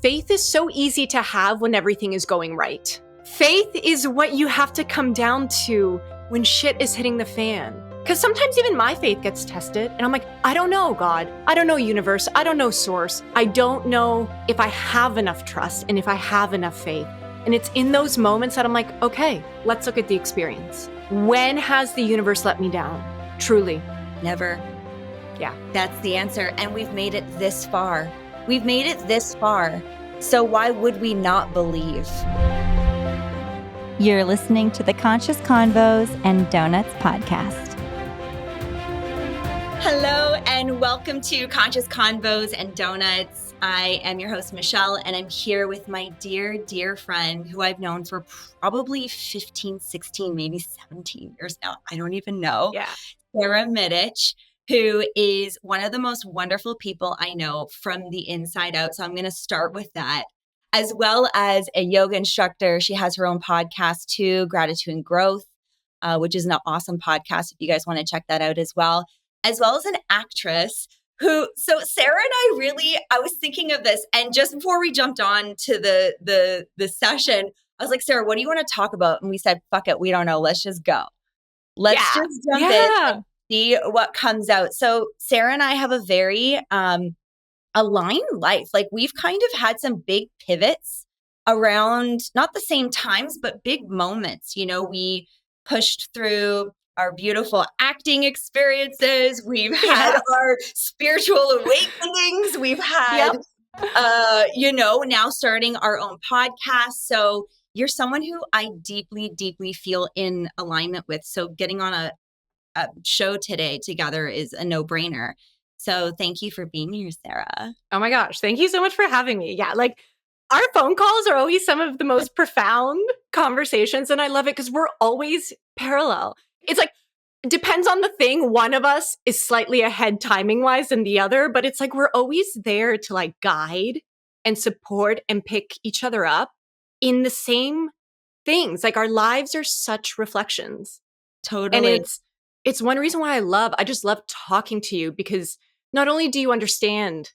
faith is so easy to have when everything is going right. Faith is what you have to come down to when shit is hitting the fan. Because sometimes even my faith gets tested and I'm like, I don't know, God. I don't know, universe. I don't know, source. I don't know if I have enough trust and if I have enough faith. And it's in those moments that I'm like, okay, let's look at the experience. When has the universe let me down? Truly. Never. Yeah. That's the answer. And we've made it this far. We've made it this far. So why would we not believe? You're listening to the Conscious Convos and Donuts podcast. Hello, and welcome to Conscious Convos and Donuts. I am your host, Michelle, and I'm here with my dear, dear friend who I've known for probably 15, 16, maybe 17 years now. I don't even know. Yeah. Sara Mitich, who is one of the most wonderful people I know from the inside out. So I'm going to start with that. As well as a yoga instructor. She has her own podcast too, Gratitude and Growth, which is an awesome podcast if you guys want to check that out as well as an actress who, so Sara and I was thinking of this, and just before we jumped on to the session, I was like, Sara, what do you want to talk about? And we said, fuck it, we don't know. Let's just go. Let's just jump in and see what comes out. So Sara and I have a very aligned life. Like we've kind of had some big pivots around, not the same times, but big moments. You know, we pushed through our beautiful acting experiences. We've had our spiritual awakenings. We've had, now starting our own podcast. So you're someone who I deeply, deeply feel in alignment with. So getting on a show today together is a no-brainer. So thank you for being here, Sara. Oh my gosh. Thank you so much for having me. Yeah. Like our phone calls are always some of the most profound conversations. And I love it because we're always parallel. It's like, it depends on the thing. One of us is slightly ahead timing wise than the other, but it's like, we're always there to like guide and support and pick each other up in the same things. Like our lives are such reflections. Totally. And it's one reason why I just love talking to you, because not only do you understand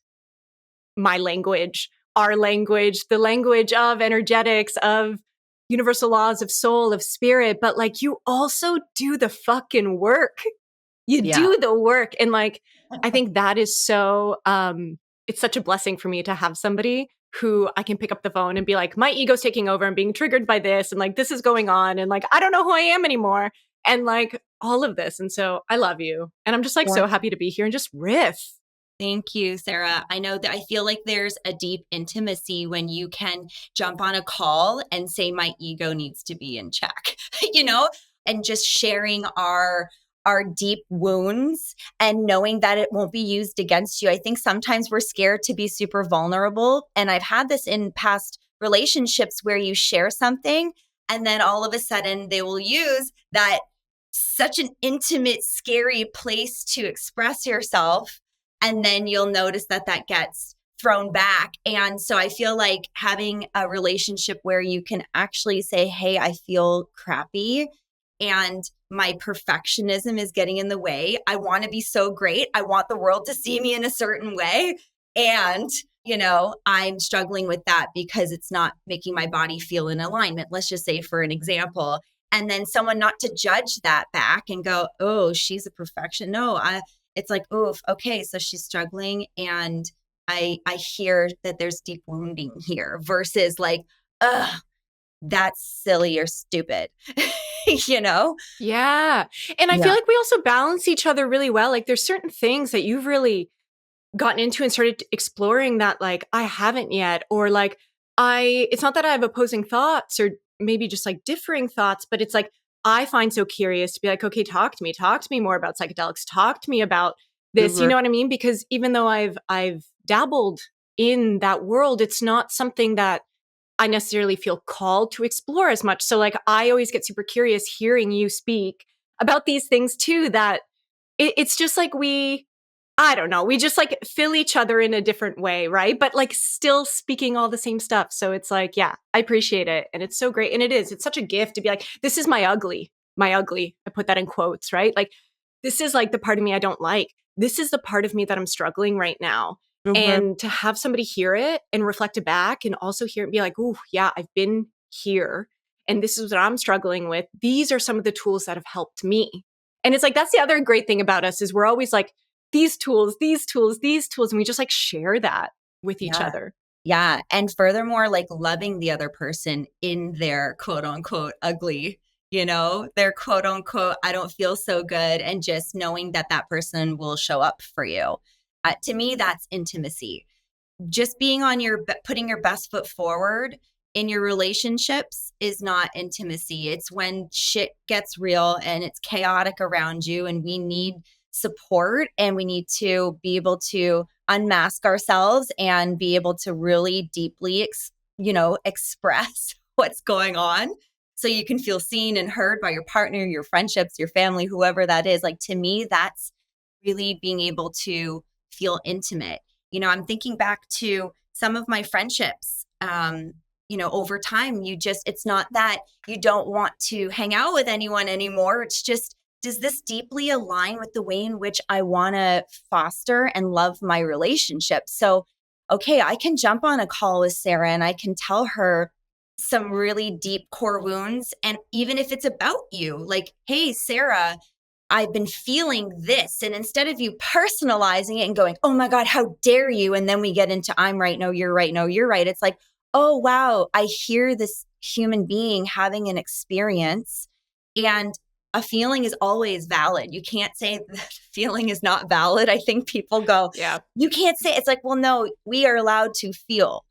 my language, our language, the language of energetics, of universal laws of soul, of spirit, but like you also do the fucking work. You do the work. And like, I think that is so, it's such a blessing for me to have somebody who I can pick up the phone and be like, my ego's taking over. I'm being triggered by this. And like, this is going on. And like, I don't know who I am anymore. And like all of this. And so I love you. And I'm just like so happy to be here and just riff. Thank you, Sara. I know that I feel like there's a deep intimacy when you can jump on a call and say, my ego needs to be in check, and just sharing our deep wounds and knowing that it won't be used against you. I think sometimes we're scared to be super vulnerable. And I've had this in past relationships where you share something and then all of a sudden they will use that such an intimate, scary place to express yourself. And then you'll notice that gets thrown back. And so I feel like having a relationship where you can actually say, hey, I feel crappy and my perfectionism is getting in the way. I want to be so great. I want the world to see me in a certain way. And, I'm struggling with that because it's not making my body feel in alignment. Let's just say for an example. And then someone not to judge that back and go, oh, she's a perfection. No, it's like, oh, okay, so she's struggling. And I hear that there's deep wounding here versus like, ugh, that's silly or stupid, Yeah. And I feel like we also balance each other really well. Like there's certain things that you've really gotten into and started exploring that like I haven't yet, or like it's not that I have opposing thoughts or maybe just like differing thoughts, but it's like, I find so curious to be like, okay, talk to me more about psychedelics. Talk to me about this. You know what I mean? Because even though I've dabbled in that world, it's not something that I necessarily feel called to explore as much. So like, I always get super curious hearing you speak about these things too, that it's just like I don't know, we just like fill each other in a different way, right? But like still speaking all the same stuff. So it's like, yeah, I appreciate it. And it's so great. And it's such a gift to be like, this is my ugly. I put that in quotes, right? Like, this is like the part of me I don't like. This is the part of me that I'm struggling right now. And to have somebody hear it and reflect it back and also hear it and be like, oh, yeah, I've been here. And this is what I'm struggling with. These are some of the tools that have helped me. And it's like, that's the other great thing about us is we're always like, these tools, these tools, these tools. And we just like share that with each Yeah. other. Yeah. And furthermore, like loving the other person in their quote unquote ugly, their quote unquote, I don't feel so good. And just knowing that that person will show up for you. To me, that's intimacy. Just being putting your best foot forward in your relationships is not intimacy. It's when shit gets real and it's chaotic around you and we need support and we need to be able to unmask ourselves and be able to really deeply express what's going on so you can feel seen and heard by your partner, your friendships, your family, whoever that is. Like, to me, that's really being able to feel intimate. I'm thinking back to some of my friendships. Over time, it's not that you don't want to hang out with anyone anymore. It's just, does this deeply align with the way in which I want to foster and love my relationship? So, okay, I can jump on a call with Sara and I can tell her some really deep core wounds. And even if it's about you, like, hey, Sara, I've been feeling this. And instead of you personalizing it and going, oh my God, how dare you? And then we get into I'm right, no, you're right, no, you're right. It's like, oh, wow, I hear this human being having an experience and a feeling is always valid. You can't say the feeling is not valid. I think people go, Yeah. you can't say, it's like, well, no, we are allowed to feel,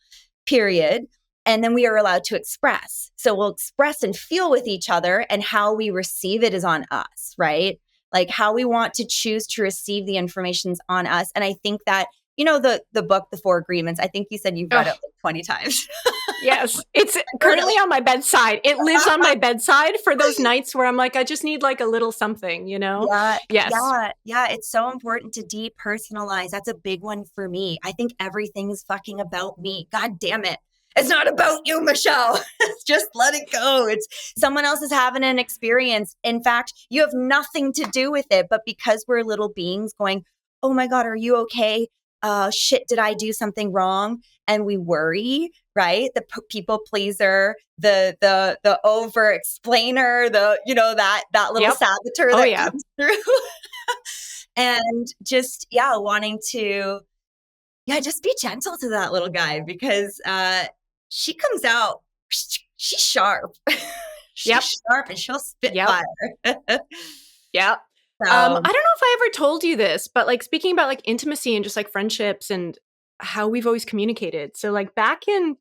period. And then we are allowed to express. So we'll express and feel with each other, and how we receive it is on us, right? Like how we want to choose to receive the information's on us. And I think that, the book, The 4 Agreements, I think you said you've read it like 20 times. Yes. It's currently on my bedside. It lives on my bedside for those nights where I'm like, I just need like a little something, Yeah. Yes. Yeah. It's so important to depersonalize. That's a big one for me. I think everything is fucking about me. God damn it. It's not about you, Michelle. Just let it go. It's someone else is having an experience. In fact, you have nothing to do with it. But because we're little beings going, oh my God, are you okay? Shit, did I do something wrong? And we worry, right? The people pleaser, the over explainer, that little saboteur that comes through. And just, wanting to, just be gentle to that little guy because she comes out, she's sharp. She's sharp and she'll spit fire. Yep. I don't know if I ever told you this, but like speaking about like intimacy and just like friendships and how we've always communicated. So like back in,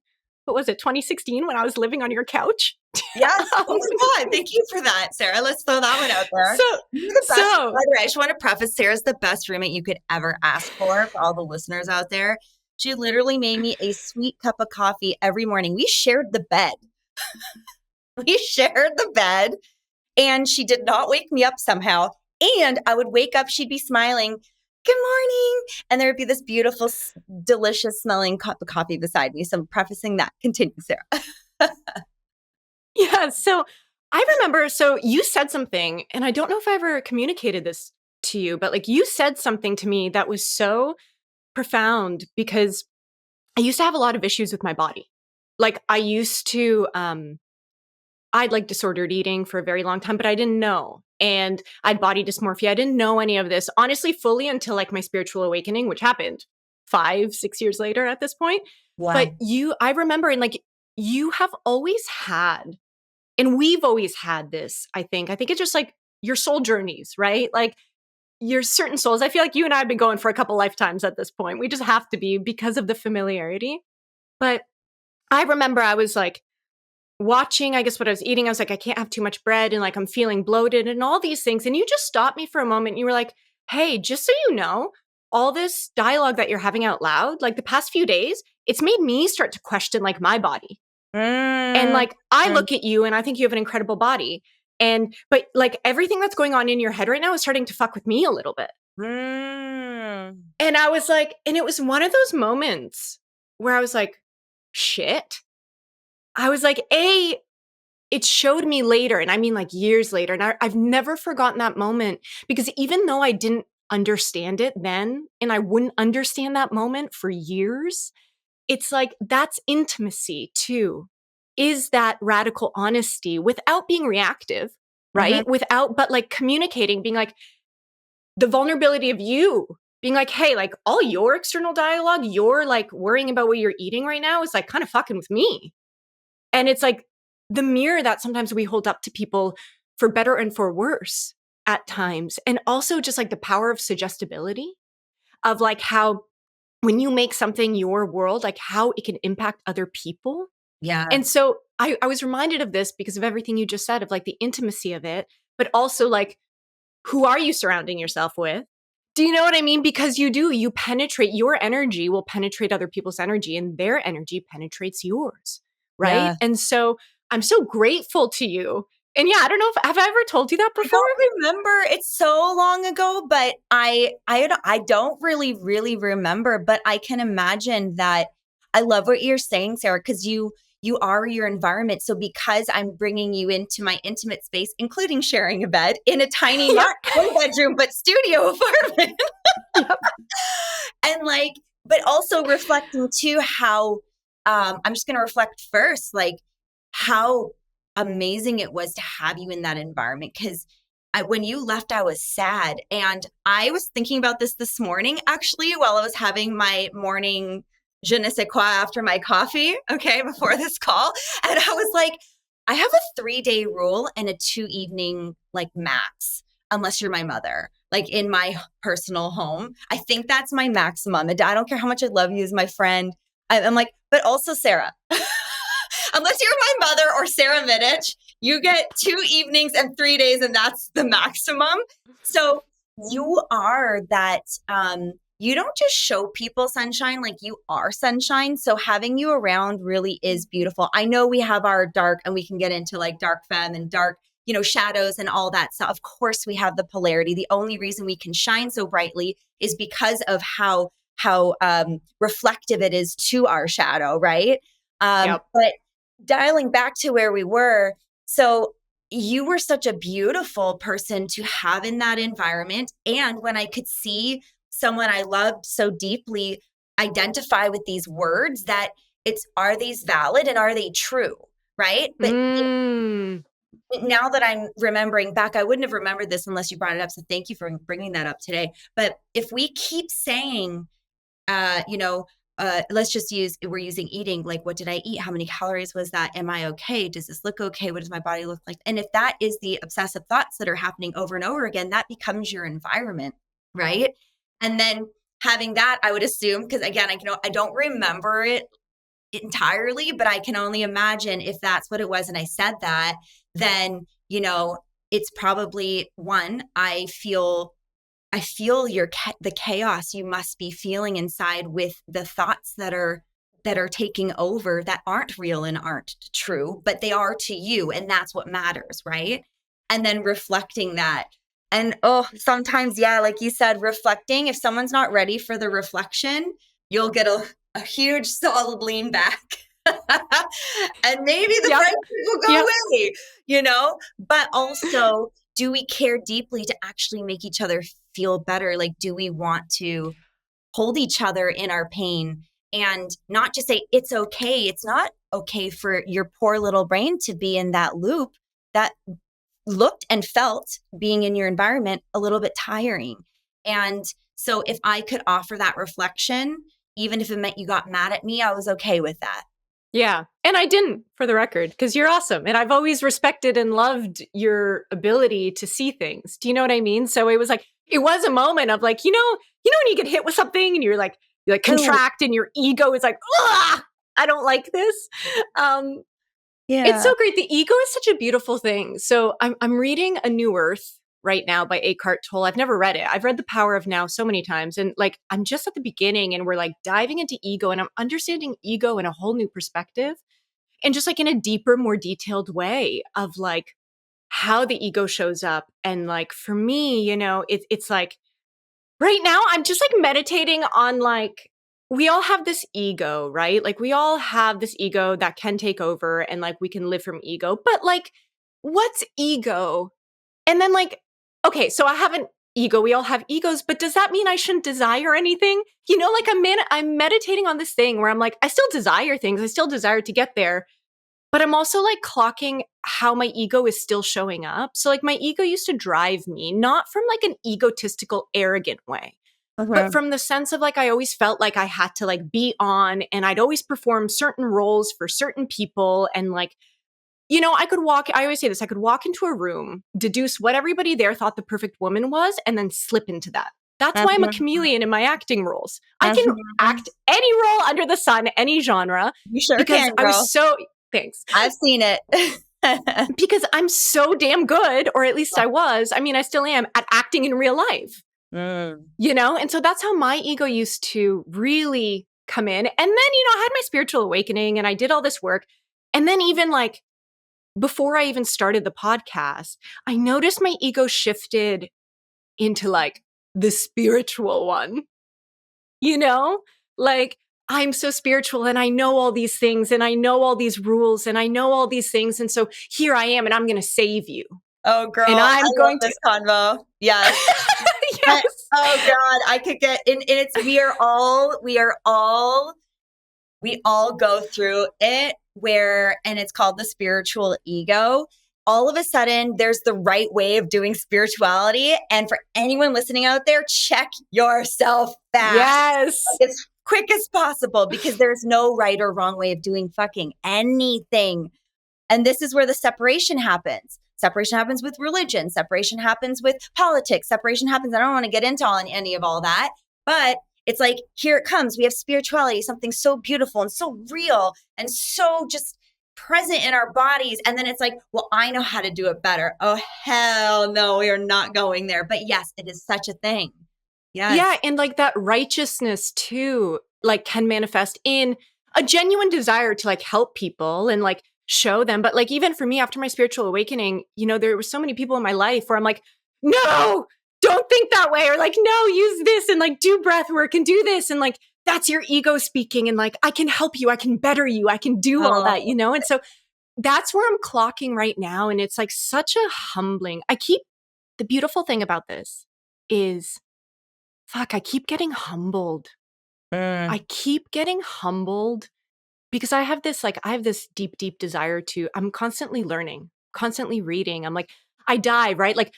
what was it, 2016 when I was living on your couch? Yes. Oh my God. Thank you for that, Sara. Let's throw that one out there. You're the best. By the way, I just want to preface, Sara's the best roommate you could ever ask for all the listeners out there. She literally made me a sweet cup of coffee every morning. We shared the bed. And she did not wake me up somehow. And I would wake up, she'd be smiling, good morning. And there would be this beautiful, delicious smelling cup of coffee beside me. So I'm prefacing that. Continue, Sara. Yeah. So I remember, so you said something, and I don't know if I ever communicated this to you, but like you said something to me that was so profound because I used to have a lot of issues with my body. Like I used to, I'd like disordered eating for a very long time, but I didn't know. And I had body dysmorphia. I didn't know any of this, honestly, fully until like my spiritual awakening, which happened 5-6 years later at this point. Wow. But I remember, and like you have always had, and we've always had this, I think it's just like your soul journeys, right? Like your certain souls. I feel like you and I have been going for a couple lifetimes at this point. We just have to be because of the familiarity. But I remember I was like, watching, I guess, what I was eating. I was like, I can't have too much bread and like I'm feeling bloated and all these things. And you just stopped me for a moment. And you were like, hey, just so you know, all this dialogue that you're having out loud, like the past few days, it's made me start to question like my body. And like I look at you and I think you have an incredible body. But like everything that's going on in your head right now is starting to fuck with me a little bit. And I was like, and it was one of those moments where I was like, shit. I was like, it showed me later, and I mean like years later, and I've never forgotten that moment because even though I didn't understand it then, and I wouldn't understand that moment for years. It's like, that's intimacy too, is that radical honesty without being reactive, right? Mm-hmm. Without, but like communicating, being like the vulnerability of you being like, hey, like all your external dialogue, you're like worrying about what you're eating right now is like kind of fucking with me. And it's like the mirror that sometimes we hold up to people for better and for worse at times. And also just like the power of suggestibility of like how when you make something your world, like how it can impact other people. Yeah. And so I was reminded of this because of everything you just said, of like the intimacy of it, but also like, who are you surrounding yourself with? Do you know what I mean? Because you penetrate, your energy will penetrate other people's energy and their energy penetrates yours. Right. Yeah. And so I'm so grateful to you. And yeah, I don't know if, have I ever told you that I before? don't remember. It's so long ago, but I don't really remember, but I can imagine that. I love what you're saying, Sarah, because you are your environment. So because I'm bringing you into my intimate space, including sharing a bed in a tiny, not one bedroom, but studio apartment. Yep. And like, but also reflecting too how, I'm just going to reflect first, like how amazing it was to have you in that environment. Because when you left, I was sad. And I was thinking about this morning, actually, while I was having my morning je ne sais quoi after my coffee, okay, before this call. And I was like, I have a 3-day rule and a 2-evening like max, unless you're my mother, like in my personal home. I think that's my maximum. And I don't care how much I love you as my friend. I'm like, but also Sarah, unless you're my mother or Sara Mitich, you get 2 evenings and 3 days, and that's the maximum. So you are that, you don't just show people sunshine, like you are sunshine. So having you around really is beautiful. I know we have our dark, and we can get into like dark femme and dark, shadows and all that. So of course we have the polarity. The only reason we can shine so brightly is because of how reflective it is to our shadow, right? Yep. But dialing back to where we were, so you were such a beautiful person to have in that environment. And when I could see someone I loved so deeply identify with these words, that are these valid and are they true? Right. But now that I'm remembering back, I wouldn't have remembered this unless you brought it up. So thank you for bringing that up today. But if we keep saying, let's just we're using eating, like, what did I eat? How many calories was that? Am I okay? Does this look okay? What does my body look like? And if that is the obsessive thoughts that are happening over and over again, that becomes your environment, right? And then having that, I would assume, because again, I don't remember it entirely, but I can only imagine if that's what it was. And I said that, then, it's probably one, I feel the chaos you must be feeling inside with the thoughts that are taking over, that aren't real and aren't true, but they are to you. And that's what matters. Right. And then reflecting that. And sometimes, yeah, like you said, reflecting, if someone's not ready for the reflection, you'll get a huge solid lean back. And maybe the friendship will go away, but also, do we care deeply to actually make each other feel better? Like, do we want to hold each other in our pain and not just say, it's okay? It's not okay for your poor little brain to be in that loop that looked and felt, being in your environment, a little bit tiring. And so if I could offer that reflection, even if it meant you got mad at me, I was okay with that. Yeah. And I didn't, for the record, because you're awesome. And I've always respected and loved your ability to see things. Do you know what I mean? So it was like, it was a moment of like, when you get hit with something and you contract and your ego is like, ugh, I don't like this. Yeah. It's so great. The ego is such a beautiful thing. So I'm reading A New Earth right now by Eckhart Tolle. I've never read it. I've read The Power of Now so many times. And like, I'm just at the beginning and we're like diving into ego and I'm understanding ego in a whole new perspective and just like in a deeper, more detailed way of like how the ego shows up. And like, for me, it's like right now I'm just like meditating on like, we all have this ego, right? Like we all have this ego that can take over and like we can live from ego, but like, what's ego? And then like, okay, so I haven't ego. We all have egos, but does that mean I shouldn't desire anything? You know, like I'm meditating on this thing where I'm like, I still desire things. I still desire to get there. But I'm also like clocking how my ego is still showing up. So like my ego used to drive me, not from like an egotistical, arrogant way, but from the sense of like, I always felt like I had to like be on, and I'd always perform certain roles for certain people. And like, you know, I always say this, I could walk into a room, deduce what everybody there thought the perfect woman was, and then slip into that. That's why I'm a chameleon in my acting roles. I can act any role under the sun, any genre. You sure because can, I girl. was so, thanks. I've seen it. Because I'm so damn good, or at least I was. I mean, I still am at acting in real life, you know? And so that's how my ego used to really come in. And then, you know, I had my spiritual awakening and I did all this work. And then even like before I even started the podcast, I noticed my ego shifted into like the spiritual one, you know? Like, I'm so spiritual and I know all these things and I know all these rules and I know all these things. And so here I am and I'm going to save you. Oh, girl. And I'm going to this convo. Yes. Yes. Oh God. I could get in. It's, we all go through it where, and it's called the spiritual ego. All of a sudden, there's the right way of doing spirituality. And for anyone listening out there, check yourself fast. Yes. As quick as possible, because there's no right or wrong way of doing fucking anything. And this is where the separation happens. Separation happens with religion. Separation happens with politics. Separation happens. I don't want to get into any of all that, but it's like, here it comes. We have spirituality, something so beautiful and so real and so just present in our bodies. And then it's like, well, I know how to do it better. Oh, hell no, we are not going there. But yes, it is such a thing. Yes. Yeah. And like that righteousness too, like can manifest in a genuine desire to like help people and like show them. But like, even for me, after my spiritual awakening, you know, there were so many people in my life where I'm like, no, don't think that way. Or like, no, use this and like do breath work and do this. And like, that's your ego speaking. And like, I can help you. I can better you. I can do all that, you know? And so that's where I'm clocking right now. And it's like such a humbling. The beautiful thing about this is, I keep getting humbled. I keep getting humbled because I have this deep, deep desire I'm constantly learning, constantly reading. I'm like, I dive, right? Like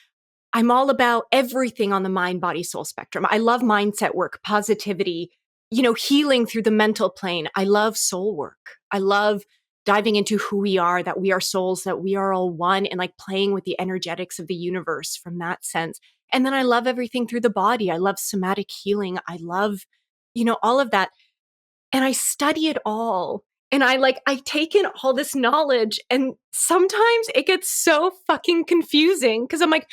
I'm all about everything on the mind, body, soul spectrum. I love mindset work, positivity, you know, healing through the mental plane. I love soul work. I love diving into who we are, that we are souls, that we are all one, and like playing with the energetics of the universe from that sense. And then I love everything through the body. I love somatic healing. I love, you know, all of that. And I study it all. And I take in all this knowledge. And sometimes it gets so fucking confusing because I'm like,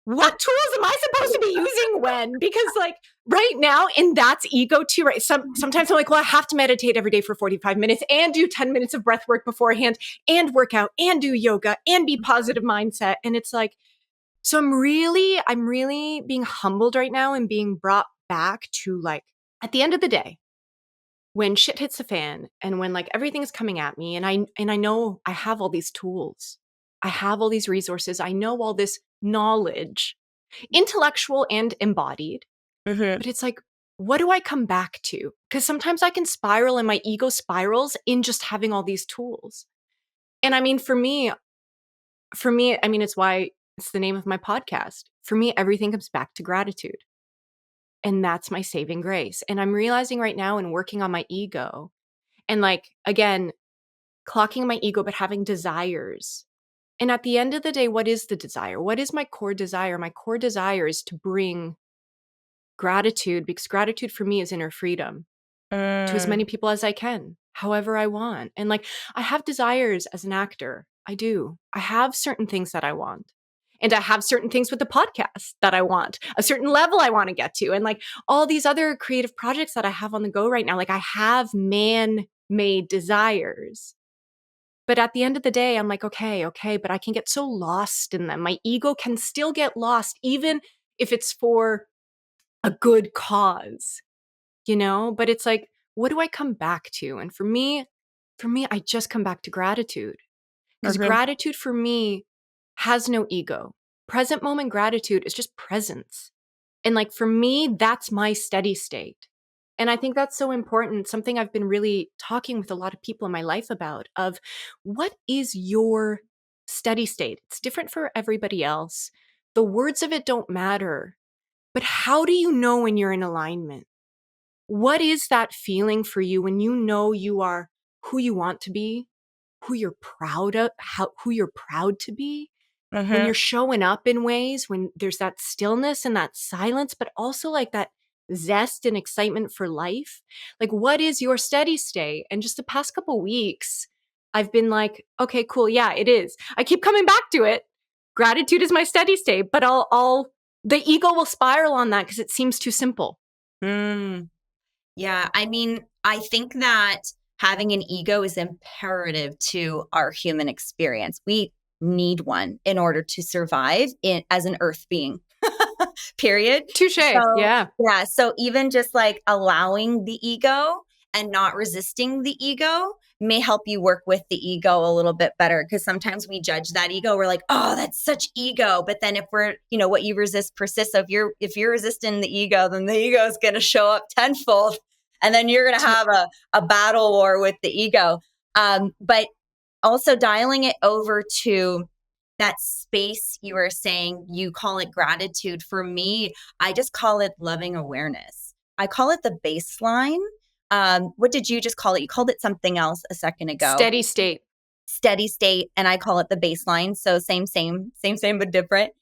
what tools am I supposed to be using when? Because like right now, and that's ego too, right? Sometimes I'm like, well, I have to meditate every day for 45 minutes and do 10 minutes of breath work beforehand and work out and do yoga and be positive mindset. And it's like, so I'm really being humbled right now and being brought back to like, at the end of the day, when shit hits the fan and when like everything is coming at me and I know I have all these tools, I have all these resources, I know all this knowledge, intellectual and embodied, but it's like, what do I come back to? Because sometimes I can spiral and my ego spirals in just having all these tools. And I mean, for me, I mean, it's why it's the name of my podcast. For me, everything comes back to gratitude. And that's my saving grace. And I'm realizing right now and working on my ego and like, again, clocking my ego, but having desires. And at the end of the day, what is the desire? What is my core desire? My core desire is to bring gratitude, because gratitude for me is inner freedom to as many people as I can, however I want. And like, I have desires as an actor. I do. I have certain things that I want. And I have certain things with the podcast that I want, a certain level I want to get to. And like all these other creative projects that I have on the go right now, like I have man-made desires. But at the end of the day, I'm like, okay, but I can get so lost in them. My ego can still get lost, even if it's for a good cause, you know? But it's like, what do I come back to? And for me, I just come back to gratitude. Because gratitude for me has no ego. present moment gratitude is just presence. And like for me, that's my steady state. And I think that's so important. Something I've been really talking with a lot of people in my life about of what is your steady state? It's different for everybody else. The words of it don't matter. But how do you know when you're in alignment? What is that feeling for you when you know you are who you want to be, who you're proud of, who you're proud to be? When Mm-hmm. you're showing up in ways when there's that stillness and that silence, but also like that zest and excitement for life. Like, what is your steady state? And just the past couple weeks, I've been like, okay, cool. Yeah, it is. I keep coming back to it. Gratitude is my steady state, but the ego will spiral on that because it seems too simple. Mm. Yeah, I mean, I think that having an ego is imperative to our human experience. We need one in order to survive as an earth being. Period. Touche. So, Yeah. yeah, so even just like allowing the ego and not resisting the ego may help you work with the ego a little bit better, because sometimes we judge that ego. We're like, oh, that's such ego. But then if we're, what you resist persists. So if you're resisting the ego, then the ego is going to show up tenfold, and then you're going to have a battle war with the ego. But also dialing it over to that space you were saying, you call it gratitude. For me, I just call it loving awareness. I call it the baseline. What did you just call it? You called it something else a second ago. Steady state. Steady state. And I call it the baseline. So same, but different.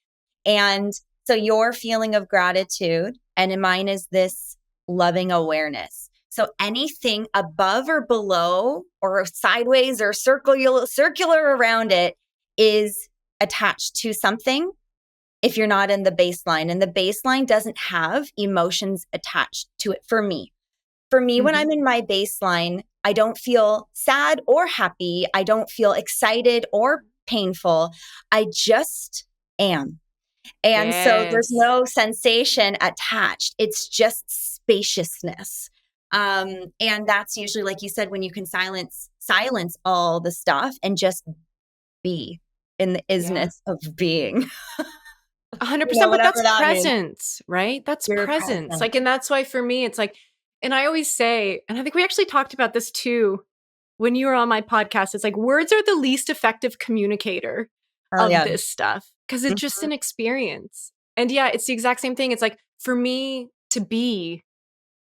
And so your feeling of gratitude, and in mine is this loving awareness. So anything above or below or sideways or circular around it is attached to something if you're not in the baseline. And the baseline doesn't have emotions attached to it for me. For me, when I'm in my baseline, I don't feel sad or happy. I don't feel excited or painful. I just am. And so there's Yes. no sensation attached. It's just spaciousness. And that's usually, like you said, when you can silence all the stuff and just be in the Yeah. isness of being. 100%, but Whatever that's that means. presence, right? That's You're presence. present. Like, and that's why for me, it's like, and I always say, and I think we actually talked about this too when you were on my podcast, it's like words are the least effective communicator Oh, of yeah. this stuff because it's just Mhm. an experience. And yeah, it's the exact same thing. It's like for me to be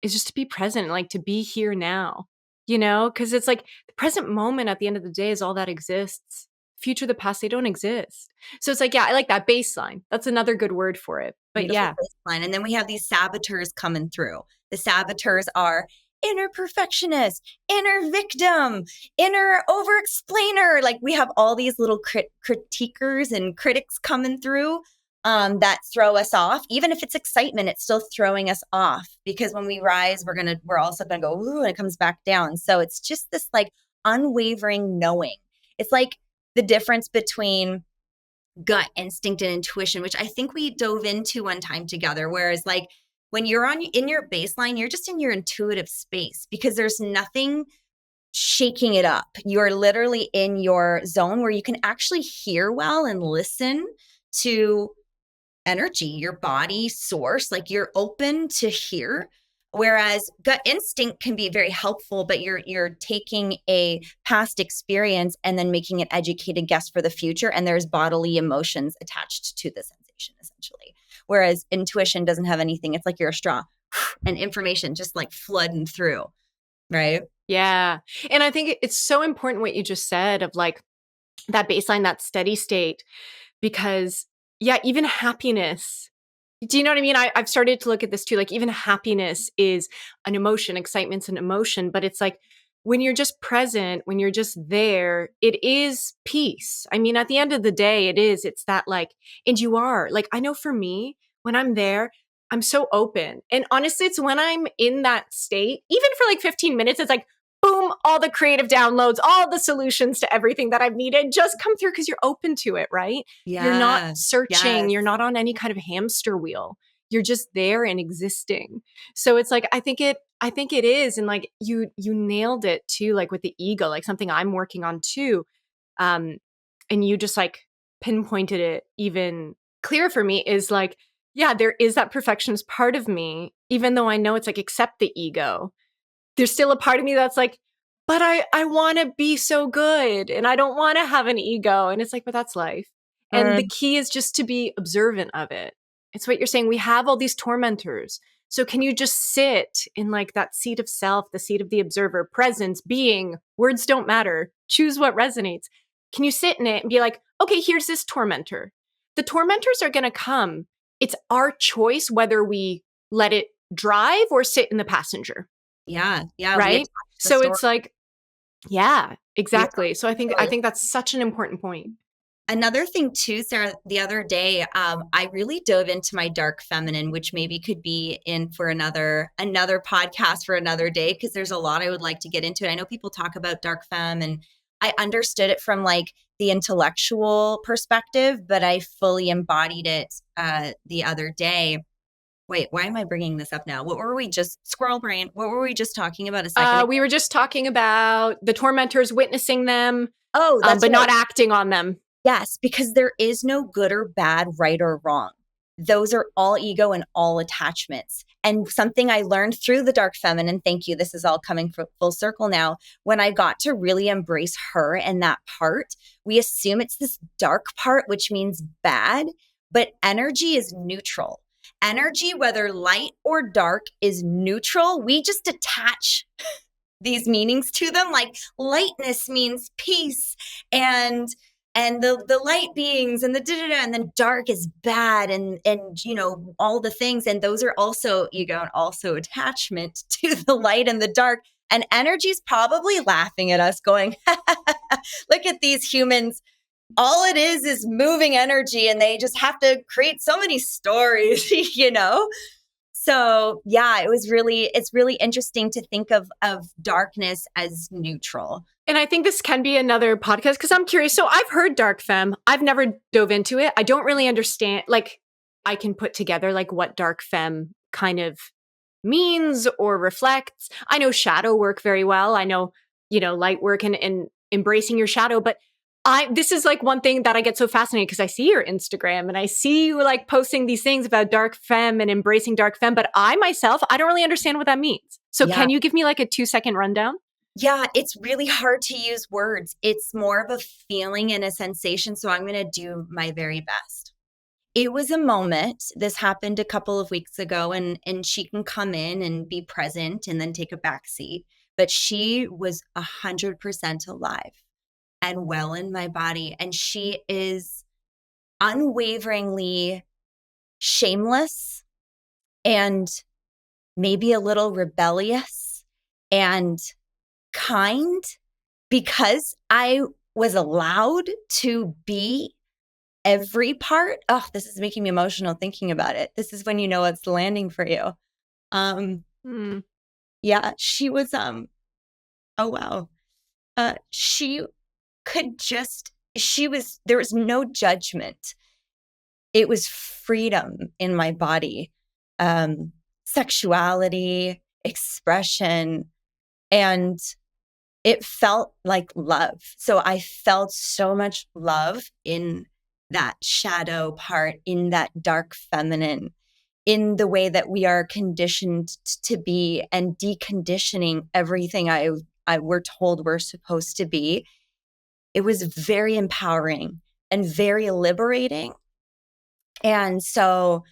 is just to be present, like to be here now, because it's like the present moment at the end of the day is all that exists. Future, the past, they don't exist. So it's like, yeah, I like that baseline. That's another good word for it. But Beautiful yeah, baseline. And then we have these saboteurs coming through. The saboteurs are inner perfectionist, inner victim, inner over explainer. Like we have all these little critiquers and critics coming through that throw us off. Even if it's excitement, it's still throwing us off, because when we rise, we're also gonna go, ooh, and it comes back down. So it's just this like unwavering knowing. It's like the difference between gut instinct and intuition, which I think we dove into one time together. Whereas like when you're in your baseline, you're just in your intuitive space because there's nothing shaking it up. You're literally in your zone where you can actually hear well and listen to energy, your body source, like you're open to hear. Whereas gut instinct can be very helpful, but you're taking a past experience and then making an educated guess for the future, and there's bodily emotions attached to the sensation essentially. Whereas intuition doesn't have anything. It's like you're a straw and information just like flooding through, right? yeah. And I think it's so important what you just said of like that baseline, that steady state, because yeah, even happiness. Do you know what I mean? I've started to look at this too. Like even happiness is an emotion, excitement's an emotion, but it's like when you're just present, when you're just there, it is peace. I mean, at the end of the day, it's that like, and you are like, I know for me, when I'm there, I'm so open. And honestly, it's when I'm in that state, even for like 15 minutes, it's like, boom, all the creative downloads, all the solutions to everything that I've needed just come through because you're open to it, right? You're not Yeah. searching. Yes. You're not on any kind of hamster wheel. You're just there and existing. So it's like, I think it is. And like you nailed it too, like with the ego, like something I'm working on too. And you just like pinpointed it even clear for me is like, yeah, there is that perfectionist part of me, even though I know it's like, accept the ego. There's still a part of me that's like, but I want to be so good and I don't want to have an ego. And it's like, but that's life. And the key is just to be observant of it. It's what you're saying. We have all these tormentors. So can you just sit in like that seat of self, the seat of the observer, presence, being, words don't matter. Choose what resonates. Can you sit in it and be like, okay, here's this tormentor. The tormentors are going to come. It's our choice whether we let it drive or sit in the passenger. Yeah. Yeah. We Right. attach the So story. it's like, yeah, We exactly. attach So I the think story. that's such an important point. Another thing too, Sarah, the other day, I really dove into my dark feminine, which maybe could be in for another podcast for another day, because there's a lot I would like to get into. I know people talk about dark femme, and I understood it from like the intellectual perspective, but I fully embodied it the other day. Wait, why am I bringing this up now? What were we just, squirrel brain, what were we just talking about a second ago? We were just talking about the tormentors, witnessing them, Oh, that's but right. not acting on them. Yes, because there is no good or bad, right or wrong. Those are all ego and all attachments. And something I learned through the dark feminine, thank you, this is all coming full circle now, when I got to really embrace her and that part, we assume it's this dark part, which means bad, but energy is neutral. Energy, whether light or dark, is neutral. We just attach these meanings to them, like lightness means peace, and the light beings, and the and then dark is bad, and you know, all the things, and those are also ego and also attachment to the light and the dark. And energy's probably laughing at us going, look at these humans, all it is moving energy, and they just have to create so many stories, you know. So yeah, it's really interesting to think of darkness as neutral. And I think this can be another podcast because I'm curious. So I've heard dark femme. I've never dove into it. I don't really understand. Like, I can put together like what dark femme kind of means or reflects. I know shadow work very well. I know, light work and embracing your shadow. But this is like one thing that I get so fascinated because I see your Instagram and I see you like posting these things about dark femme and embracing dark femme. But I myself, I don't really understand what that means. So Yeah. can you give me like a 2-second rundown? Yeah, it's really hard to use words. It's more of a feeling and a sensation. So I'm going to do my very best. It was a moment. This happened a couple of weeks ago, and she can come in and be present and then take a back seat. But she was 100% alive and well in my body. And she is unwaveringly shameless and maybe a little rebellious and kind, because I was allowed to be every part. Oh, this is making me emotional thinking about it. This is when you know it's landing for you. Yeah, she was oh wow. She could just, there was no judgment. It was freedom in my body. Sexuality, expression, and it felt like love. So I felt so much love in that shadow part, in that dark feminine, in the way that we are conditioned to be, and deconditioning everything we're told we're supposed to be. It was very empowering and very liberating. And so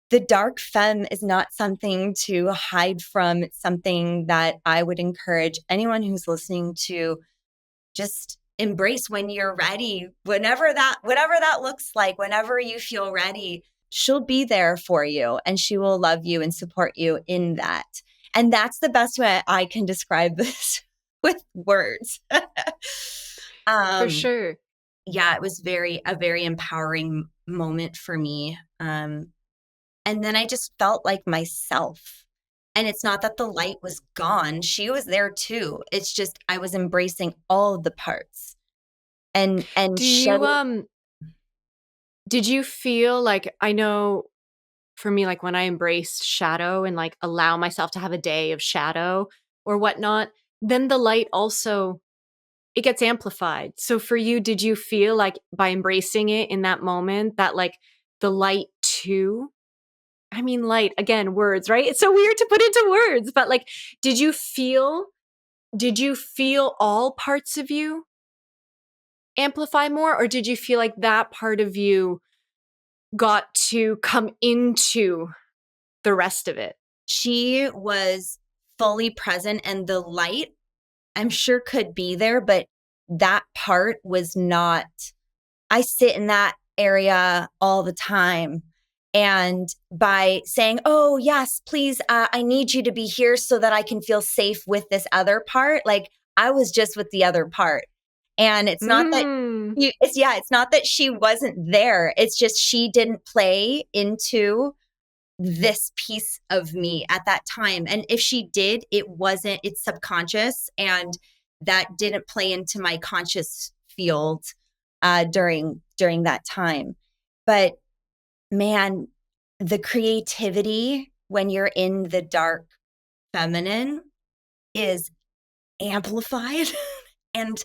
the dark femme is not something to hide from. It's something that I would encourage anyone who's listening to just embrace when you're ready, whatever that looks like, whenever you feel ready. She'll be there for you, and she will love you and support you in that. And that's the best way I can describe this with words. For sure. Yeah, it was a very empowering moment for me. And then I just felt like myself. And it's not that the light was gone. She was there too. It's just I was embracing all of the parts. And did you feel like, I know for me, like when I embrace shadow and like allow myself to have a day of shadow or whatnot, then the light also, it gets amplified. So for you, did you feel like by embracing it in that moment that like the light too? I mean, light, again, words, right? It's so weird to put into words, but like, did you feel all parts of you amplify more, or did you feel like that part of you got to come into the rest of it? She was fully present, and the light, I'm sure, could be there, but that part was not. I sit in that area all the time. And by saying, oh, yes, please, I need you to be here so that I can feel safe with this other part, like I was just with the other part. And it's not that it's not that she wasn't there. It's just she didn't play into this piece of me at that time. And if she did, it's subconscious, and that didn't play into my conscious field during that time. But man, the creativity when you're in the dark feminine is amplified and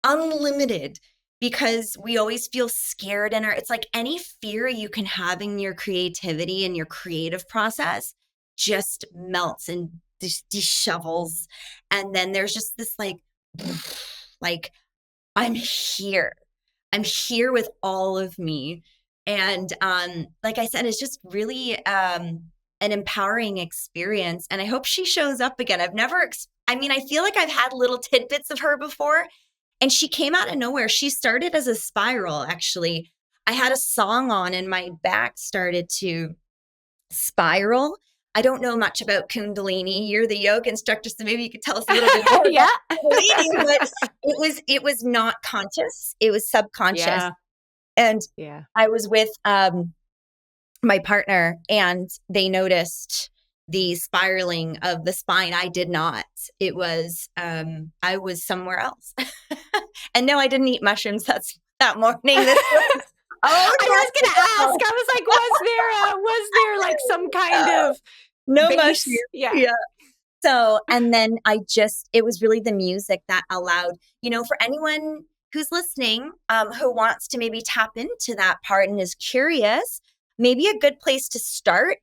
unlimited, because we always feel scared in our, it's like any fear you can have in your creativity and your creative process just melts and dishovels. And then there's just this like, I'm here with all of me. And like I said, it's just really an empowering experience. And I hope she shows up again. I feel like I've had little tidbits of her before, and she came out of nowhere. She started as a spiral, actually. I had a song on and my back started to spiral. I don't know much about Kundalini. You're the yoga instructor, so maybe you could tell us a little bit more Yeah. about Kundalini. But it was not conscious. It was subconscious. Yeah. And Yeah. I was with my partner, and they noticed the spiraling of the spine. I did not. It was I was somewhere else. And no, I didn't eat mushrooms that morning. I was gonna ask. I was like, was there like some kind of no base? mushrooms? Yeah. So, and then it was really the music that allowed, for anyone who's listening, who wants to maybe tap into that part and is curious, maybe a good place to start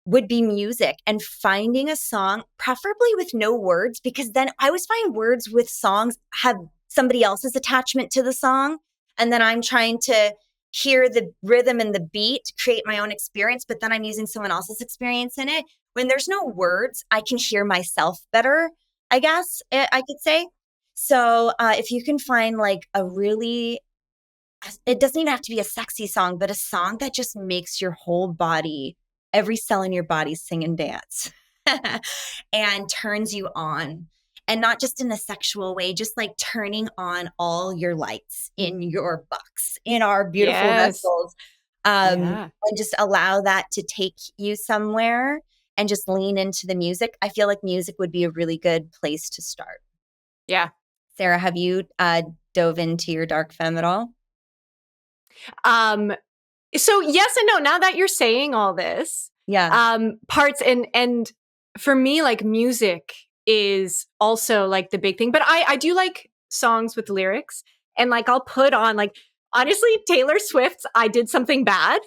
would be music and finding a song, preferably with no words, because then I always find words with songs have somebody else's attachment to the song. And then I'm trying to hear the rhythm and the beat to create my own experience, but then I'm using someone else's experience in it. When there's no words, I can hear myself better, I guess I could say. So if you can find like it doesn't even have to be a sexy song, but a song that just makes your whole body, every cell in your body sing and dance and turns you on. And not just in a sexual way, just like turning on all your lights in your box, in our beautiful vessels. And just allow that to take you somewhere and just lean into the music. I feel like music would be a really good place to start. Yeah. Sarah, have you dove into your dark femme at all? So yes and no. Now that you're saying all this, parts and for me, like music is also like the big thing. But I do like songs with lyrics, and like I'll put on like honestly Taylor Swift's "I Did Something Bad"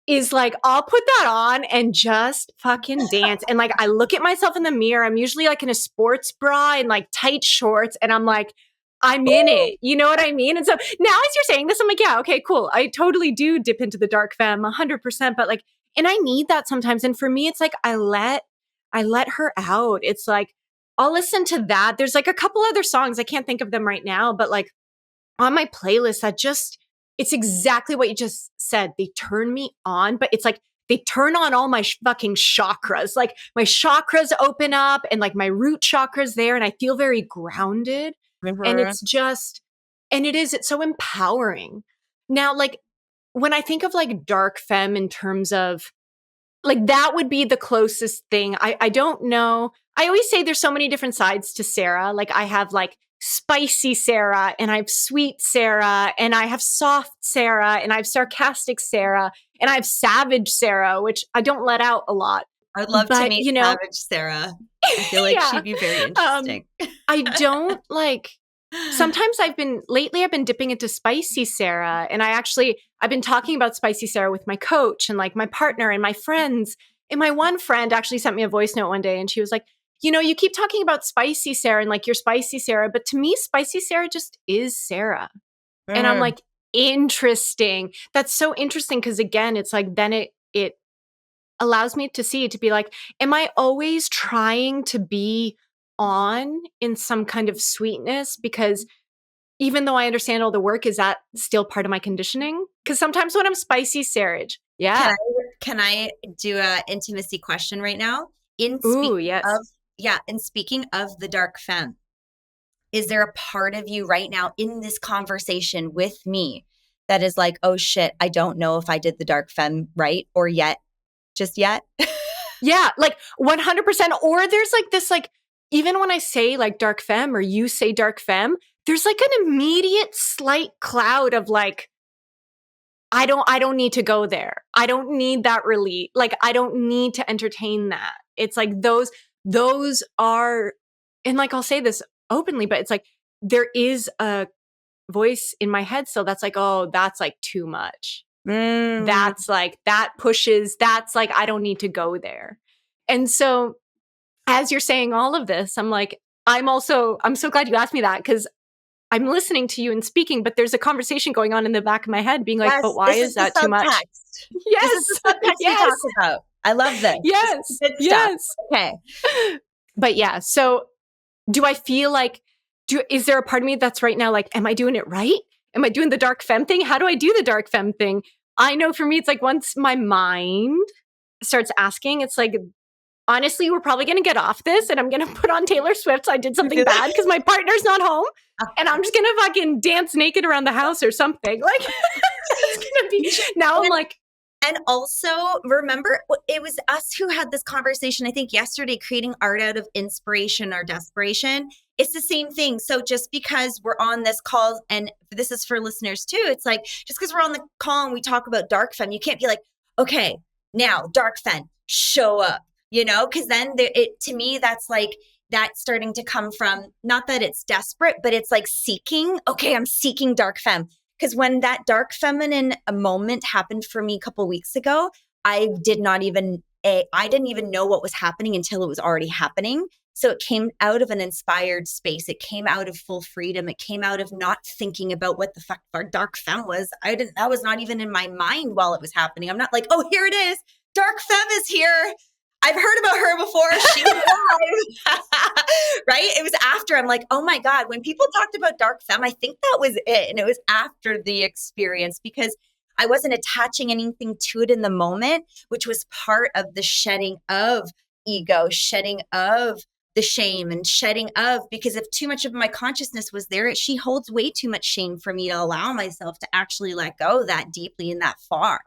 is like I'll put that on and just fucking dance. And like I look at myself in the mirror. I'm usually like in a sports bra and like tight shorts, and I'm like, I'm in it. You know what I mean? And so now as you're saying this, I'm like, yeah, okay, cool. I totally do dip into the dark femme 100%, but like, and I need that sometimes. And for me, it's like, I let her out. It's like, I'll listen to that. There's like a couple other songs. I can't think of them right now, but like on my playlist that it's exactly what you just said. They turn me on, but it's like, they turn on all my fucking chakras. Like my chakras open up and like my root chakra's there and I feel very grounded. And it's so empowering. Now, like when I think of like dark femme in terms of like, that would be the closest thing. I don't know. I always say there's so many different sides to Sara. Like I have like spicy Sara and I have sweet Sara and I have soft Sara and I have sarcastic Sara and I have savage Sara, which I don't let out a lot. I'd love to meet savage Sara. I feel like she'd be very interesting. I don't like Sometimes I've been dipping into spicy Sarah, and I've been talking about spicy Sarah with my coach and like my partner and my friends. And my one friend actually sent me a voice note one day, and she was like, you keep talking about spicy Sarah and like you're spicy Sarah, but to me, spicy Sarah just is Sarah. And I'm Mm. like, interesting. That's so interesting because again, it's like then it allows me to be like, am I always trying to be on in some kind of sweetness? Because even though I understand all the work, is that still part of my conditioning? Because sometimes when I'm spicy, Sarge, Can yeah. I can I do a intimacy question right now? In Ooh, speaking yes. of in speaking of the dark femme, is there a part of you right now in this conversation with me that is like, oh shit, I don't know if I did the dark femme right or just yet? Yeah, like 100%. Or there's like this, like, even when I say like dark femme or you say dark femme, there's like an immediate slight cloud of like, I don't need to go there. I don't need that relief. Like, I don't need to entertain that. It's like those are, and like, I'll say this openly, but it's like, there is a voice in my head still that's like, oh, that's like too much. Mm. That's like, that pushes, that's like, I don't need to go there. And so as you're saying all of this, I'm like, I'm so glad you asked me that because I'm listening to you and speaking, but there's a conversation going on in the back of my head being like, Yes, but why this is is the that too much? subtext. This is Yes. the subtext we Yes. talk about. I love this. This is Yes. good stuff. Yes. Okay. But yeah, so do I feel like, is there a part of me that's right now like, am I doing it right? Am I doing the dark femme thing? How do I do the dark femme thing? I know for me, it's like once my mind starts asking, it's like, honestly, we're probably going to get off this and I'm going to put on Taylor Swift. So I did something bad because my partner's not home and I'm just going to fucking dance naked around the house or something. Like, it's going to be, now I'm like, and also remember, it was us who had this conversation, I think yesterday, creating art out of inspiration or desperation. It's the same thing. So just because we're on this call, and this is for listeners too, it's like, just because we're on the call and we talk about dark femme, you can't be like, okay, now dark femme, show up, because then to me, that's like, that's starting to come from, not that it's desperate, but it's like seeking, okay, I'm seeking dark femme. Because when that dark feminine moment happened for me a couple weeks ago, I didn't even know what was happening until it was already happening. So it came out of an inspired space. It came out of full freedom. It came out of not thinking about what the fuck our dark femme was. That was not even in my mind while it was happening. I'm not like, oh, here it is. Dark femme is here. I've heard about her before. She's alive. Right? It was after I'm like, oh my God, when people talked about dark femme, I think that was it. And it was after the experience because I wasn't attaching anything to it in the moment, which was part of the shedding of ego, shedding of the shame and shedding of, because if too much of my consciousness was there, she holds way too much shame for me to allow myself to actually let go that deeply and that far.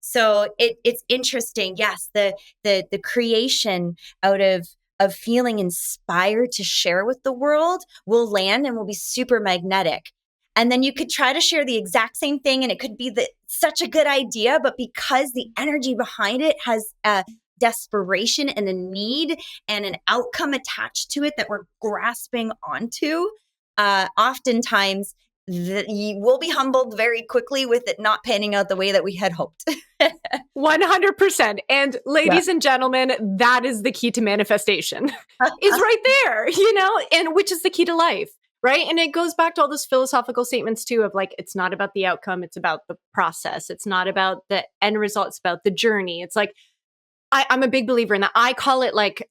So it's interesting. Yes, the creation out of feeling inspired to share with the world will land and will be super magnetic. And then you could try to share the exact same thing and it could be such a good idea, but because the energy behind it has a desperation and a need and an outcome attached to it that we're grasping onto, oftentimes you will be humbled very quickly with it not panning out the way that we had hoped. 100%. And ladies and gentlemen, that is the key to manifestation. Is right there, and which is the key to life, right? And it goes back to all those philosophical statements too of like, it's not about the outcome, it's about the process. It's not about the end result, it's about the journey. It's like, I'm a big believer in that. I call it like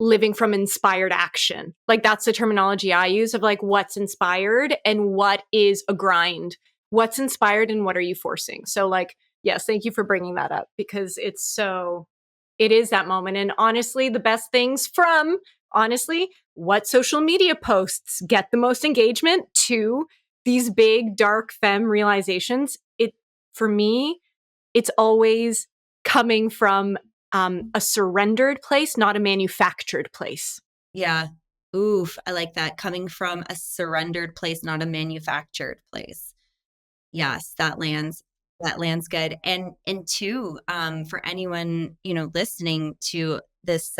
living from inspired action. Like that's the terminology I use of like what's inspired and what is a grind. What's inspired and what are you forcing? So like, yes, thank you for bringing that up because it is that moment. And honestly, the best things from what social media posts get the most engagement to these big dark femme realizations. For me, it's always coming from a surrendered place, not a manufactured place. Yeah. Oof. I like that. Coming from a surrendered place, not a manufactured place. Yes, that lands good. And two, for anyone, listening to this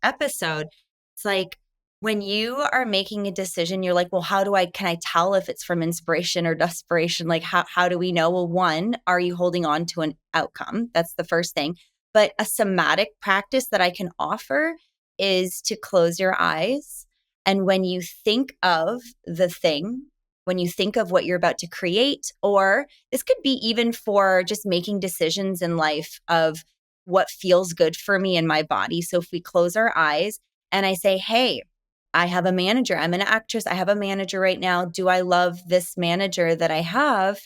episode, it's like when you are making a decision, you're like, well, can I tell if it's from inspiration or desperation? Like, how do we know? Well, one, are you holding on to an outcome? That's the first thing. But a somatic practice that I can offer is to close your eyes. And when you think of the thing, when you think of what you're about to create, or this could be even for just making decisions in life of what feels good for me in my body. So if we close our eyes and I say, hey, I have a manager. I'm an actress. I have a manager right now. Do I love this manager that I have?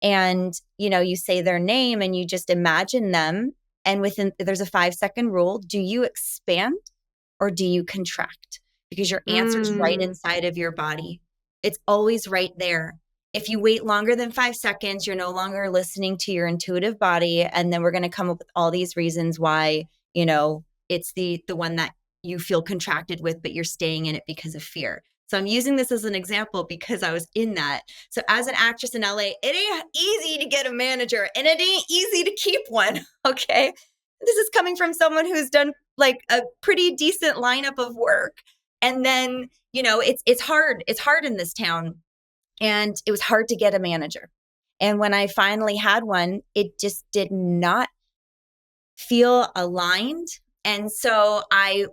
And, you say their name and you just imagine them. And there's a 5-second rule. Do you expand or do you contract? Because your answer's right inside of your body. It's always right there. If you wait longer than 5 seconds, you're no longer listening to your intuitive body. And then we're going to come up with all these reasons why, it's the one that you feel contracted with, but you're staying in it because of fear. So I'm using this as an example because I was in that. So as an actress in LA, it ain't easy to get a manager and it ain't easy to keep one. Okay. This is coming from someone who's done like a pretty decent lineup of work. And then, it's hard. It's hard in this town. And it was hard to get a manager. And when I finally had one, it just did not feel aligned. And so I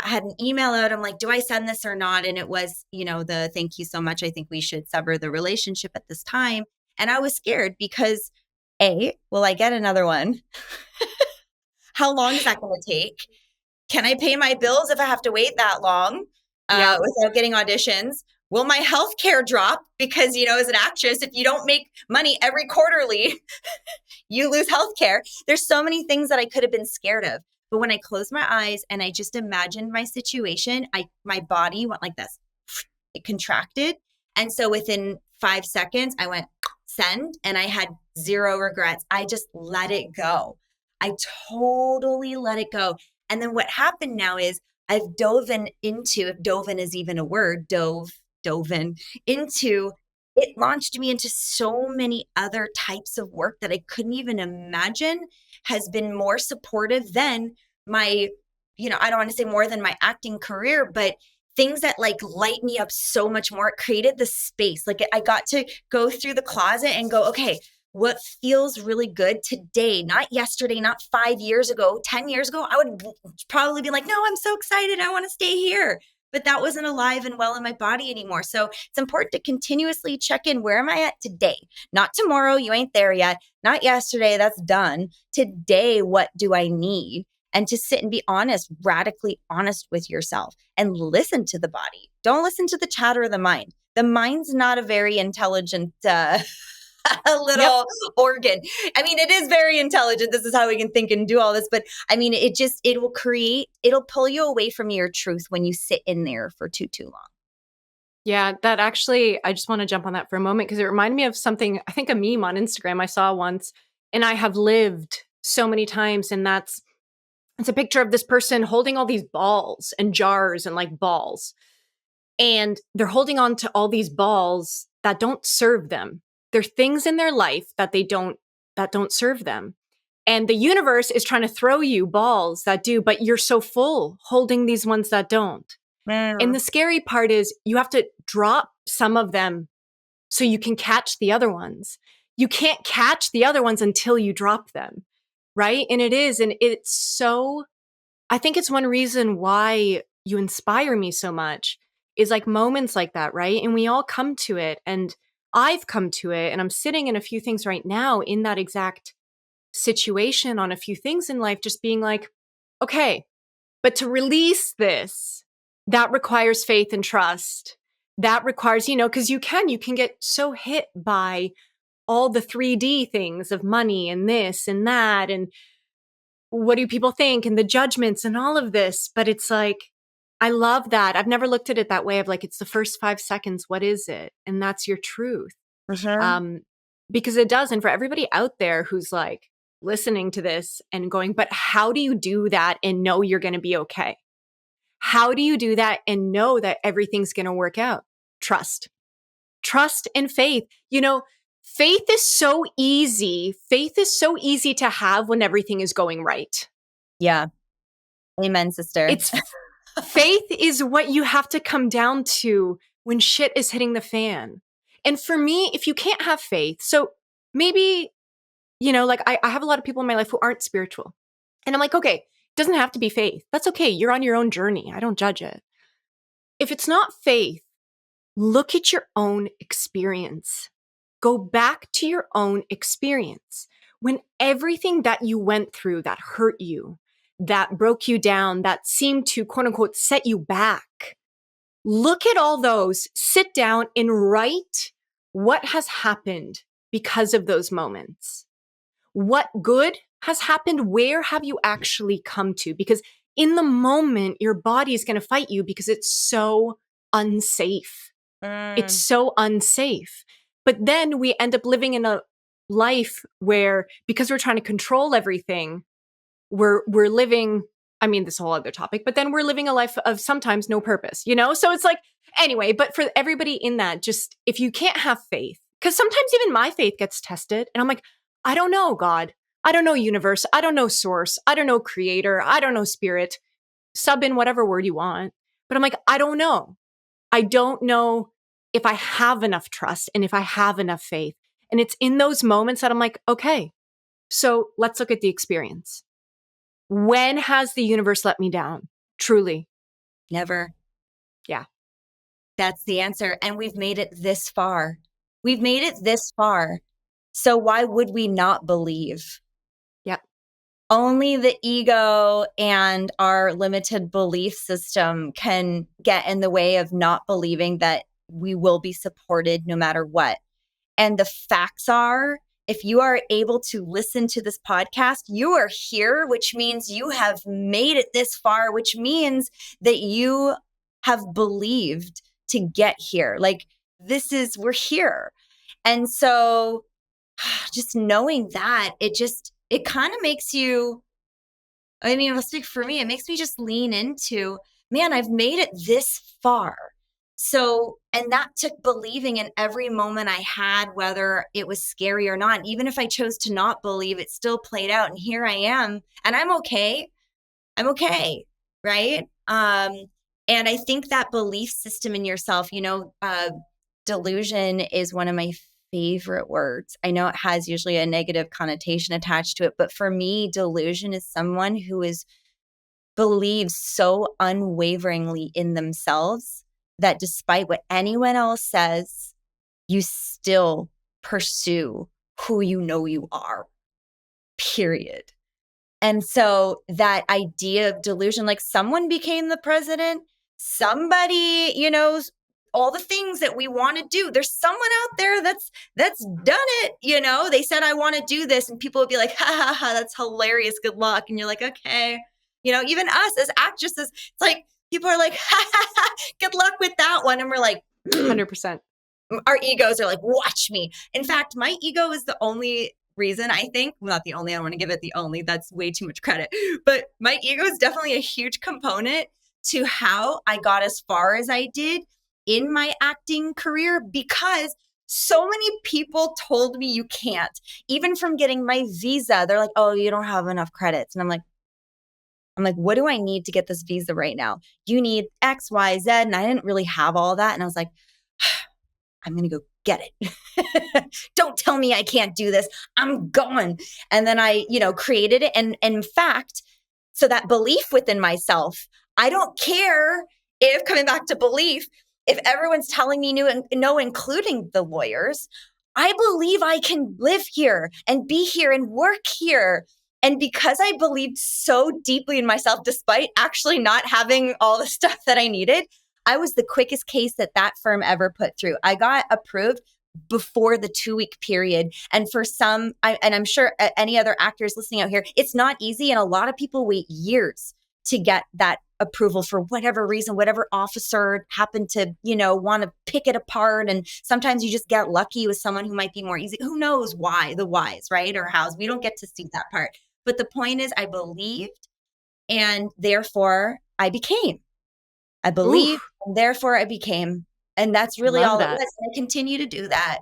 had an email out. I'm like, do I send this or not? And it was, the thank you so much. I think we should sever the relationship at this time. And I was scared because will I get another one? How long is that going to take? Can I pay my bills if I have to wait that long without getting auditions? Will my health care drop? Because, as an actress, if you don't make money every quarterly, you lose health care. There's so many things that I could have been scared of. But when I closed my eyes and I just imagined my situation, my body went like this. It contracted. And so within 5 seconds, I went send and I had zero regrets. I just let it go. I totally let it go. And then what happened now is I've dove into, if dove is even a word, dove into, it launched me into so many other types of work that I couldn't even imagine has been more supportive than my, I don't want to say more than my acting career, but things that like light me up so much more. It created the space. Like I got to go through the closet and go, okay, what feels really good today, not yesterday, not 5 years ago, 10 years ago, I would probably be like, no, I'm so excited. I want to stay here. But that wasn't alive and well in my body anymore. So it's important to continuously check in. Where am I at today? Not tomorrow. You ain't there yet. Not yesterday. That's done. Today, what do I need? And to sit and be honest, radically honest with yourself and listen to the body. Don't listen to the chatter of the mind. The mind's not a very intelligent a little organ. I mean, it is very intelligent. This is how we can think and do all this. But I mean, it'll pull you away from your truth when you sit in there for too long. Yeah, that actually, I just want to jump on that for a moment because it reminded me of something, I think a meme on Instagram I saw once, and I have lived so many times. And it's a picture of this person holding all these balls and jars and like balls. And they're holding on to all these balls that don't serve them. There are things in their life that don't serve them. And the universe is trying to throw you balls that do, but you're so full holding these ones that don't. And the scary part is you have to drop some of them so you can catch the other ones. You can't catch the other ones until you drop them, right? And it's so, I think it's one reason why you inspire me so much is like moments like that, right? And we all come to it, and I've come to it, and I'm sitting in a few things right now in that exact situation on a few things in life, just being like, okay, but to release this, that requires faith and trust. That requires, because you can get so hit by all the 3D things of money and this and that, and what do people think and the judgments and all of this. But it's like, I love that. I've never looked at it that way of like, it's the first 5 seconds. What is it? And that's your truth. Because it does. And for everybody out there who's like listening to this and going, but how do you do that and know you're going to be okay? How do you do that and know that everything's going to work out? Trust and faith. Faith is so easy. Faith is so easy to have when everything is going right. Yeah. Amen, sister. Faith is what you have to come down to when shit is hitting the fan. And for me, if you can't have faith, so maybe, like I have a lot of people in my life who aren't spiritual. And I'm like, okay, it doesn't have to be faith. That's okay. You're on your own journey. I don't judge it. If it's not faith, look at your own experience. Go back to your own experience. When everything that you went through that hurt you, that broke you down, that seemed to quote unquote set you back, look at all those, sit down and write what has happened because of those moments. What good has happened? Where have you actually come to? Because in the moment, your body is going to fight you because it's so unsafe. It's so unsafe. But then we end up living in a life where, because we're trying to control everything, we're living, I mean, this whole other topic, but then we're living a life of sometimes no purpose, So it's like, anyway, but for everybody in that, just if you can't have faith, because sometimes even my faith gets tested and I'm like, I don't know, God. I don't know, universe. I don't know, source. I don't know, creator. I don't know, spirit. Sub in whatever word you want. But I'm like, I don't know. I don't know if I have enough trust and if I have enough faith. And it's in those moments that I'm like, okay, so let's look at the experience. When has the universe let me down? Truly. Never. Yeah. That's the answer. And we've made it this far. We've made it this far. So why would we not believe? Yep. Only the ego and our limited belief system can get in the way of not believing that we will be supported no matter what. And the facts are, if you are able to listen to this podcast, you are here, which means you have made it this far, which means that you have believed to get here. Like we're here. And so just knowing that, it kind of makes you, I'll speak for me, it makes me just lean into, man, I've made it this far. So, and that took believing in every moment I had, whether it was scary or not. Even if I chose to not believe, it still played out. And here I am, and I'm okay. I'm okay. Right. And I think that belief system in yourself, delusion is one of my favorite words. I know it has usually a negative connotation attached to it, but for me, delusion is someone who believes so unwaveringly in themselves that despite what anyone else says, you still pursue who you are, period. And so that idea of delusion, like someone became the president, somebody, all the things that we want to do. There's someone out there that's done it. They said, I want to do this. And people would be like, ha ha ha, that's hilarious. Good luck. And you're like, okay. Even us as actresses, it's like, people are like, ha ha ha, good luck with that one. And we're like, 100%. Our egos are like, watch me. In fact, my ego is the only reason, I think, well, not the only, I don't want to give it the only, that's way too much credit, but my ego is definitely a huge component to how I got as far as I did in my acting career, because so many people told me you can't. Even from getting my visa, they're like, oh, you don't have enough credits. And I'm like, what do I need to get this visa right now? You need X, Y, Z. And I didn't really have all that. And I was like, I'm going to go get it. Don't tell me I can't do this. I'm going. And then I, created it. And in fact, so that belief within myself, I don't care if, coming back to belief, if everyone's telling me no, including the lawyers, I believe I can live here and be here and work here. And because I believed so deeply in myself, despite actually not having all the stuff that I needed, I was the quickest case that firm ever put through. I got approved before the 2-week period. And for some, and I'm sure any other actors listening out here, it's not easy. And a lot of people wait years to get that approval for whatever reason, whatever officer happened to, want to pick it apart. And sometimes you just get lucky with someone who might be more easy. Who knows why, the whys, right? Or hows. We don't get to see that part. But the point is, I believed, and therefore I became. I believe, and therefore I became. And that's really all it was. And I continue to do that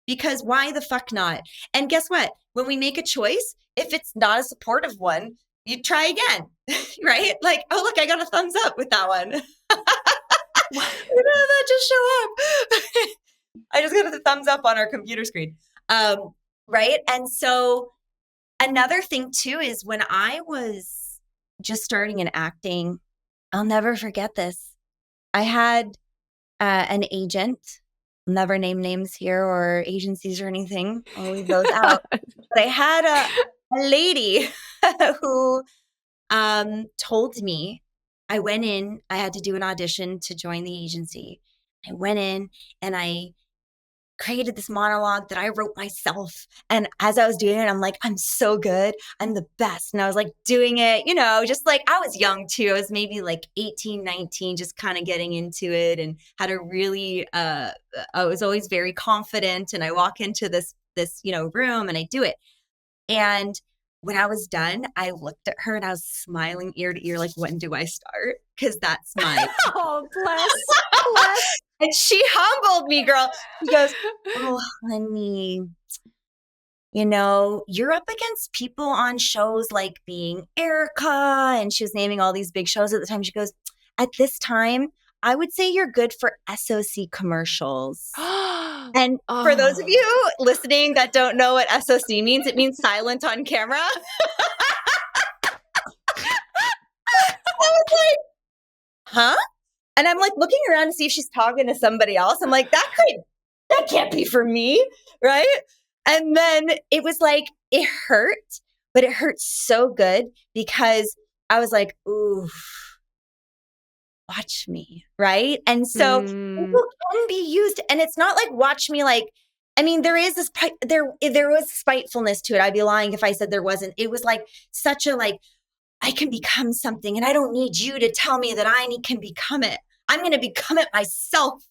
because why the fuck not? And guess what? When we make a choice, if it's not a supportive one, you try again, right? Like, oh, look, I got a thumbs up with that one. Where did that just show up? I just got a thumbs up on our computer screen. Right. And so another thing too is when I was just starting in acting, I'll never forget this. I had an agent, I'll never name names here or agencies or anything. I'll leave those out. But I had a lady who told me, I went in, I had to do an audition to join the agency. I went in and I created this monologue that I wrote myself. And as I was doing it, I'm like, I'm so good. I'm the best. And I was like doing it, just like I was young too. I was maybe like 18, 19, just kind of getting into it and had a really, I was always very confident. And I walk into this, room and I do it. And when I was done, I looked at her and I was smiling ear to ear, like, when do I start? Because that's my. Oh, bless. And she humbled me, girl. She goes, oh, honey, you're up against people on shows like Being Erica. And she was naming all these big shows at the time. She goes, at this time, I would say you're good for SOC commercials. And for those of you listening that don't know what SOC means, it means silent on camera. I was like, huh? And I'm like looking around to see if she's talking to somebody else. I'm like, that can't be for me, right? And then it was like, it hurt, but it hurt so good because I was like, ooh, watch me, right? And so people can be used, and it's not like watch me like, I mean, there is this, there was spitefulness to it. I'd be lying if I said there wasn't. It was like such a like, I can become something and I don't need you to tell me that can become it. I'm going to become it myself.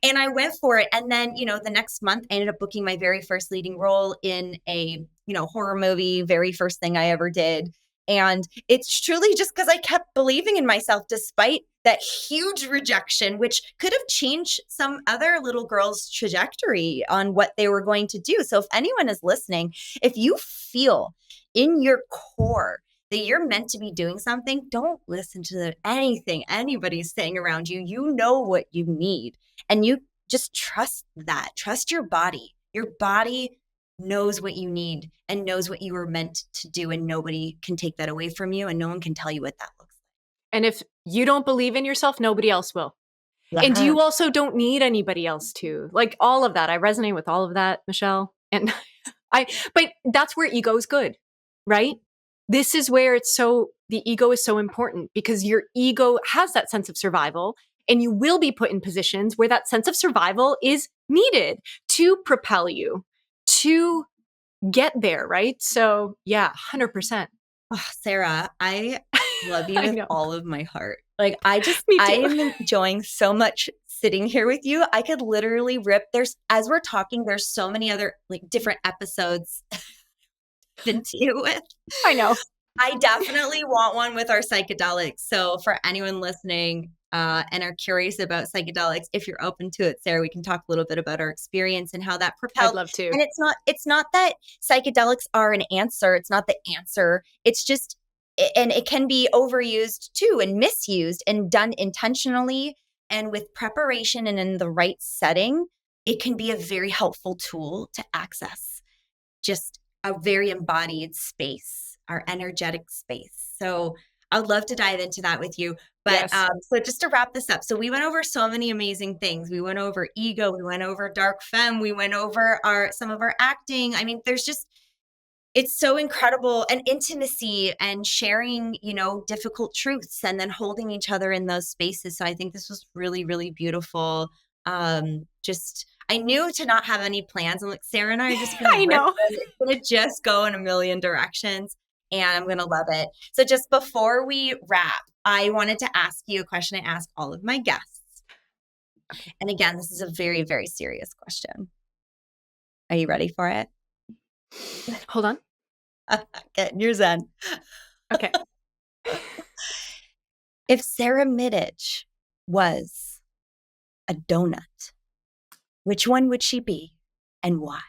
And I went for it. And then, the next month I ended up booking my very first leading role in a, horror movie, very first thing I ever did. And it's truly just because I kept believing in myself despite that huge rejection, which could have changed some other little girl's trajectory on what they were going to do. So if anyone is listening, if you feel in your core that you're meant to be doing something, don't listen to anything anybody's saying around you. You know what you need. And you just trust that. Trust your body. Your body knows what you need and knows what you were meant to do. And nobody can take that away from you. And no one can tell you what that looks like. And if you don't believe in yourself, nobody else will. Yeah. And you also don't need anybody else to. Like all of that. I resonate with all of that, Michelle. And but that's where ego is good, right? This is where the ego is so important because your ego has that sense of survival and you will be put in positions where that sense of survival is needed to propel you to get there, right? So yeah, 100%. Oh, Sara, I love you I with know. all of my heart. Like I Me too. am enjoying so much sitting here with you. I could literally as we're talking, there's so many other like different episodes to deal with. I know. I definitely want one with our psychedelics. So for anyone listening and are curious about psychedelics, if you're open to it, Sara, we can talk a little bit about our experience and how that propelled. I'd love to. And it's not that psychedelics are an answer. It's not the answer. It's just, and it can be overused too and misused and done intentionally and with preparation and in the right setting. It can be a very helpful tool to access just a very embodied space, our energetic space. So I would love to dive into that with you. But Yes. So just to wrap this up, so we went over so many amazing things. We went over ego, we went over dark femme, we went over some of our acting. I mean, it's so incredible, and intimacy and sharing, difficult truths and then holding each other in those spaces. So I think this was really, really beautiful. I knew to not have any plans. I'm like, Sara and I are just going to it's going to just go in a million directions and I'm going to love it. So just before we wrap, I wanted to ask you a question I ask all of my guests. Okay. And again, this is a very, very serious question. Are you ready for it? Hold on. Okay, you're zen. Okay. If Sara Mitich was a donut, which one would she be and why?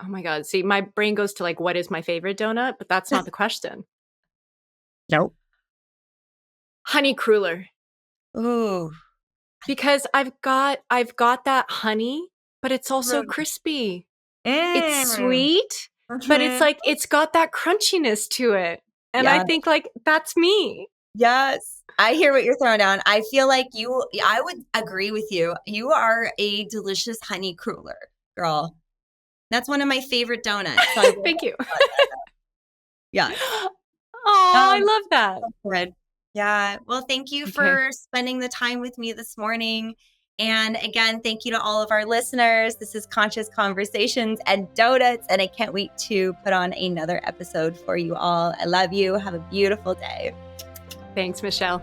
Oh my God. See, my brain goes to like, what is my favorite donut? But that's not the question. Nope. Honey cruller. Ooh. Because I've got that honey, but it's also crispy. It's sweet, but it's like, it's got that crunchiness to it. And I think like, that's me. Yes. I hear what you're throwing down. I feel like I would agree with you. You are a delicious honey cruller, girl. That's one of my favorite donuts. So Thank you. Yeah. Oh, I love that. Good. Yeah. Well, thank you for spending the time with me this morning. And again, thank you to all of our listeners. This is Conscious Conversations and Donuts, and I can't wait to put on another episode for you all. I love you. Have a beautiful day. Thanks, Michelle.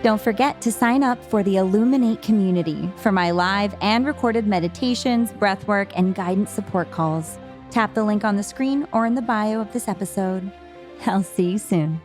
Don't forget to sign up for the Illuminate community for my live and recorded meditations, breathwork, and guidance support calls. Tap the link on the screen or in the bio of this episode. I'll see you soon.